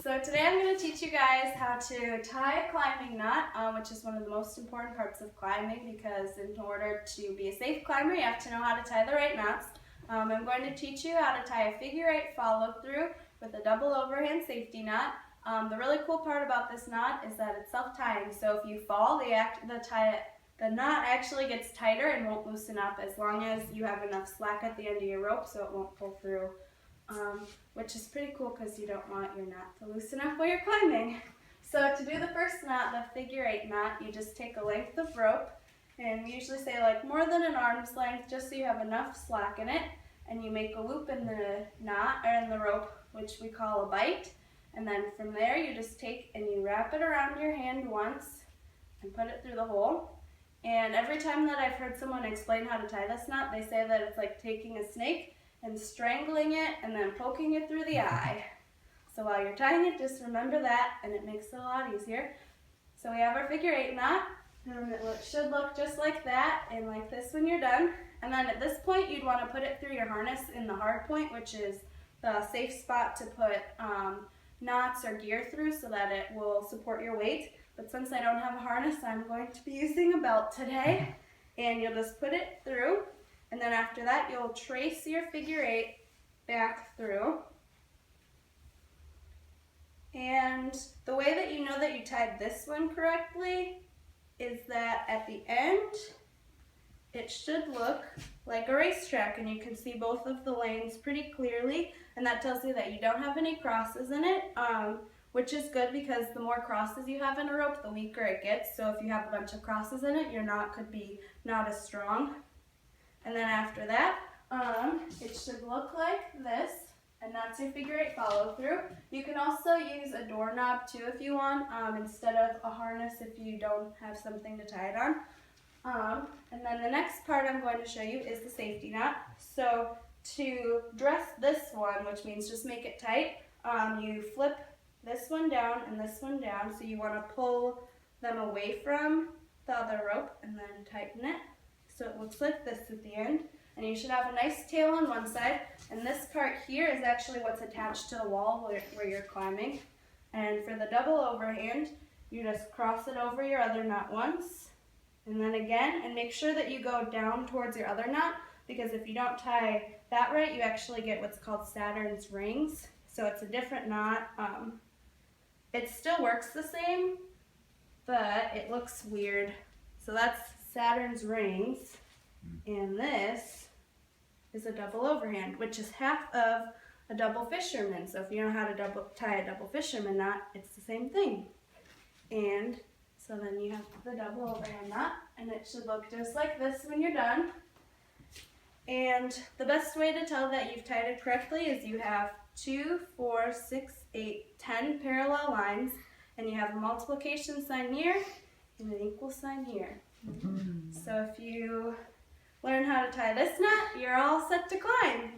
So today I'm going to teach you guys how to tie a climbing knot, which is one of the most important parts of climbing, because in order to be a safe climber you have to know how to tie the right knots. I'm going to teach you how to tie a figure 8 follow through with a double overhand safety knot. The really cool part about this knot is that it's self-tying, so if you fall, the knot actually gets tighter and won't loosen up as long as you have enough slack at the end of your rope so it won't pull through. Which is pretty cool because you don't want your knot to loosen up while you're climbing. So to do the first knot, the figure 8 knot, you just take a length of rope, and we usually say like more than an arm's length just so you have enough slack in it, and you make a loop in the knot or in the rope, which we call a bite, and then from there you just take and you wrap it around your hand once and put it through the hole. And every time that I've heard someone explain how to tie this knot, they say that it's like taking a snake and strangling it and then poking it through the eye. So while you're tying it, just remember that, and it makes it a lot easier. So we have our figure 8 knot, and it should look just like that and like this when you're done. And then at this point you'd want to put it through your harness in the hard point, which is the safe spot to put knots or gear through so that it will support your weight. But since I don't have a harness, I'm going to be using a belt today, and you'll just put it through. And then after that, you'll trace your figure 8 back through. And the way that you know that you tied this one correctly is that at the end, it should look like a racetrack, and you can see both of the lanes pretty clearly, and that tells you that you don't have any crosses in it, which is good because the more crosses you have in a rope, the weaker it gets. So if you have a bunch of crosses in it, your knot could be not as strong. And then after that, it should look like this, and that's your figure 8 follow through. You can also use a doorknob too if you want, instead of a harness if you don't have something to tie it on. And then the next part I'm going to show you is the safety knot. So to dress this one, which means just make it tight, you flip this one down and this one down, so you want to pull them away from the other rope and then tighten it. So it looks like this at the end, and you should have a nice tail on one side, and this part here is actually what's attached to the wall where you're climbing. And for the double overhand, you just cross it over your other knot once, and then again, and make sure that you go down towards your other knot, because if you don't tie that right, you actually get what's called Saturn's rings. So it's a different knot. It still works the same, but it looks weird. So that's Saturn's rings, and this is a double overhand, which is half of a double fisherman. So if you know how to tie a double fisherman knot, it's the same thing. And so then you have the double overhand knot, and it should look just like this when you're done. And the best way to tell that you've tied it correctly is you have 2, 4, 6, 8, 10 parallel lines, and you have a multiplication sign here and an equal sign here. So if you learn how to tie this knot, you're all set to climb.